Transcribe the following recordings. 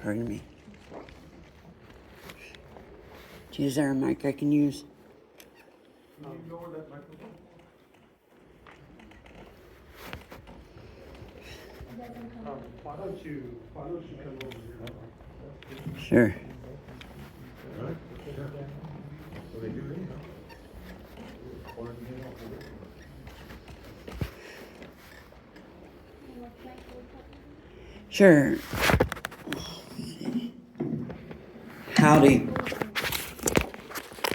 Pardon me. Is there a mic I can use? Can you lower that microphone? Why don't you come over here? Sure. Sure. Howdy.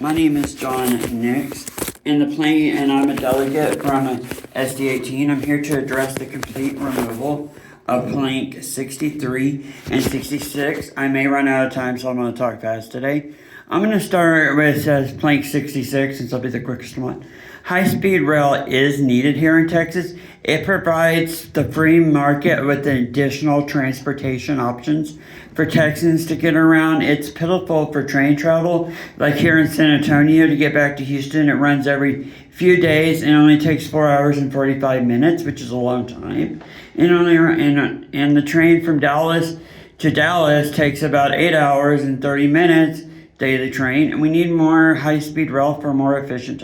My name is John Nix, and I'm a delegate from SD18. I'm here to address the complete removal of plank 63 and 66. I may run out of time, so I'm going to talk fast today. I'm going to start with plank 66, since I'll be the quickest one. High-speed rail is needed here in Texas. It provides the free market with additional transportation options for Texans to get around. It's pitiful for train travel. Like here in San Antonio to get back to Houston, it runs every few days and only takes 4 hours and 45 minutes, which is a long time. And the train from Dallas to Dallas takes about 8 hours and 30 minutes, daily train. And we need more high-speed rail for more efficient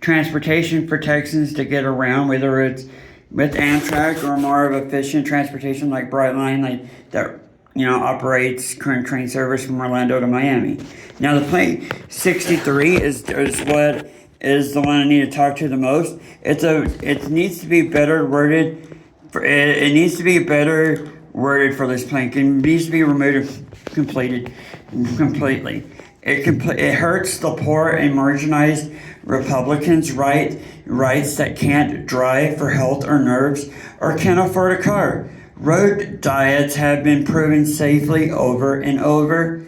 transportation for Texans to get around, whether it's with Amtrak or more of efficient transportation like Brightline, that operates current train service from Orlando to Miami. Now the plank 63 is what is the one I need to talk to the most. It needs to be better worded. It needs to be better worded for this plank. It needs to be removed completely. It hurts the poor and marginalized Republicans' rights that can't drive for health or nerves or can't afford a car. Road diets have been proven safely over and over.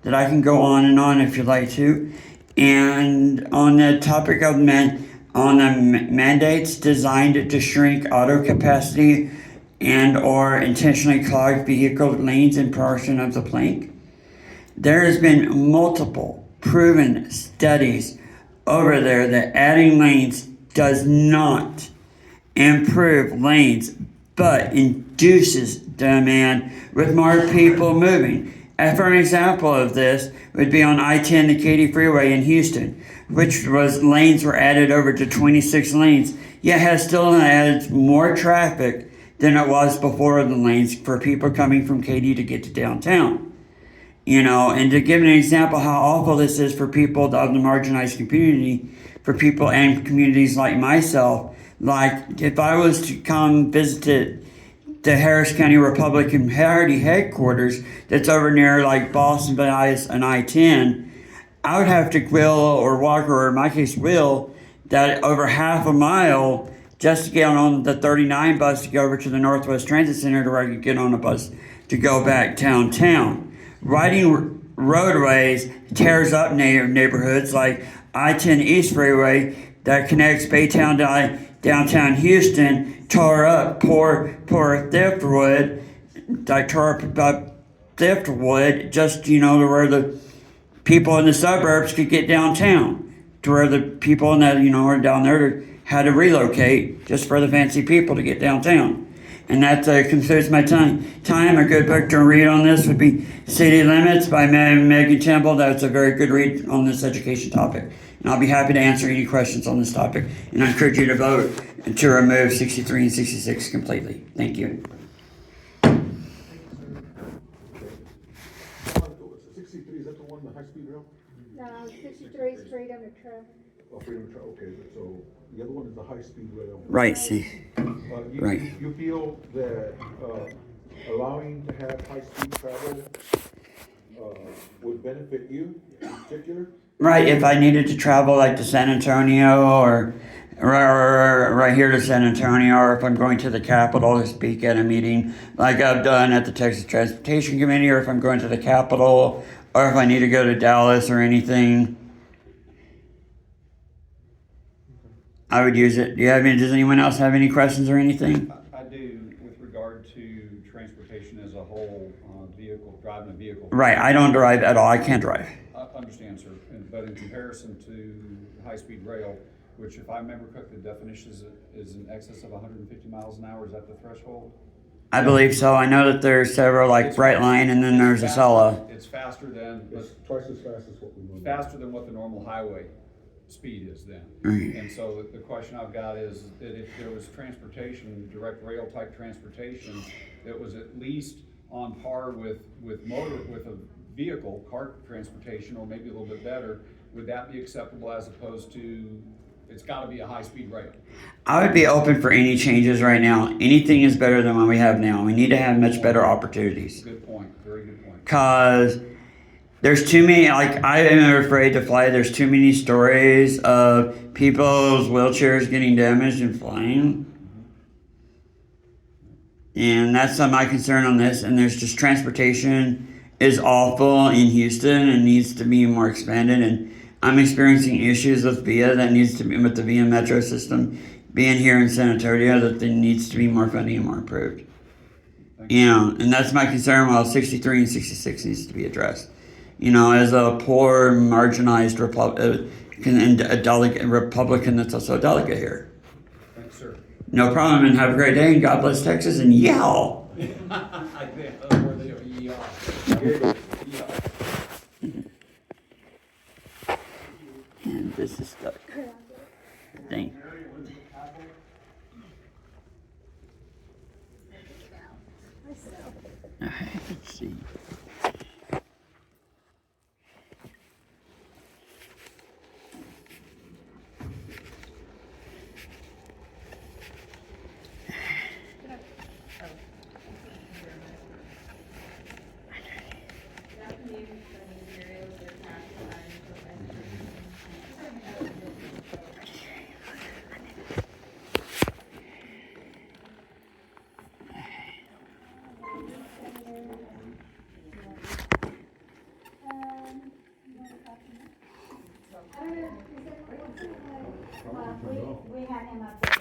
That I can go on and on if you'd like to. And on the topic of mandates designed to shrink auto capacity and or intentionally clog vehicle lanes and portion of the plank, there has been multiple proven studies over there that adding lanes does not improve lanes, but induces demand with more people moving. And for an example of this would be on I-10, the Katy Freeway in Houston, which lanes were added over to 26 lanes, yet has still added more traffic than it was before the lanes for people coming from Katy to get to downtown. And to give an example how awful this is for people of the marginalized community, for people and communities like myself, like if I was to come visit the Harris County Republican Party headquarters that's over near like Boston and I-10, I would have to walk, or in my case wheel, that over half a mile just to get on the 39 bus to go over to the Northwest Transit Center to where I could get on a bus to go back downtown. Riding roadways tears up neighborhoods like I-10 East Freeway that connects Baytown to downtown Houston, tore up poor Thriftwood, just, to where the people in the suburbs could get downtown, to where the people in that, are down there had to relocate just for the fancy people to get downtown. And that concludes my time. A good book to read on this would be City Limits by Megan Temple. That's a very good read on this education topic. And I'll be happy to answer any questions on this topic. And I encourage you to vote to remove 63 and 66 completely. Thank you. 63, is that the one, the high-speed rail? No, 63 is Freedom to Travel. Oh, Freedom Trail, okay, so the other one is the high-speed rail. Right, see. Right. You feel that allowing to have high-speed travel would benefit you in particular? Right, if I needed to travel like to San Antonio or right here to San Antonio, or if I'm going to the Capitol to speak at a meeting like I've done at the Texas Transportation Committee, or if I'm going to the Capitol, or if I need to go to Dallas or anything, I would use it. Does anyone else have any questions or anything? I do, with regard to transportation as a whole, driving a vehicle. Right, I don't drive at all. I can't drive. I understand, sir. But in comparison to high-speed rail, which, if I remember correctly, the definition is in excess of 150 miles an hour. Is that the threshold? I believe so. I know that there's several, like Brightline, and then there's Acela. It's faster than, It's twice as fast as what we move. faster than what the normal highway speed is then. Right. And so the question I've got is that if there was transportation, direct rail type transportation, that was at least on par with a vehicle, car transportation, or maybe a little bit better, would that be acceptable as opposed to, it's gotta be a high-speed rail? I would be open for any changes right now. Anything is better than what we have now. We need to have much better opportunities. Good point, very good point. Cause there's too many, like, I am afraid to fly. There's too many stories of people's wheelchairs getting damaged and flying. And that's my concern on this. And there's just transportation is awful in Houston and needs to be more expanded. And I'm experiencing issues with VIA that needs to be, with the VIA metro system being here in San Antonio, that there needs to be more funding and more improved. You know, and that's my concern while 63 and 66 needs to be addressed. You know, as a poor, marginalized Republican that's also a delegate here. Thanks, sir. No problem, and have a great day, and God bless Texas, and yell! I think, where they are, And this is stuck. Thank. Alright, let's see. We had him up there.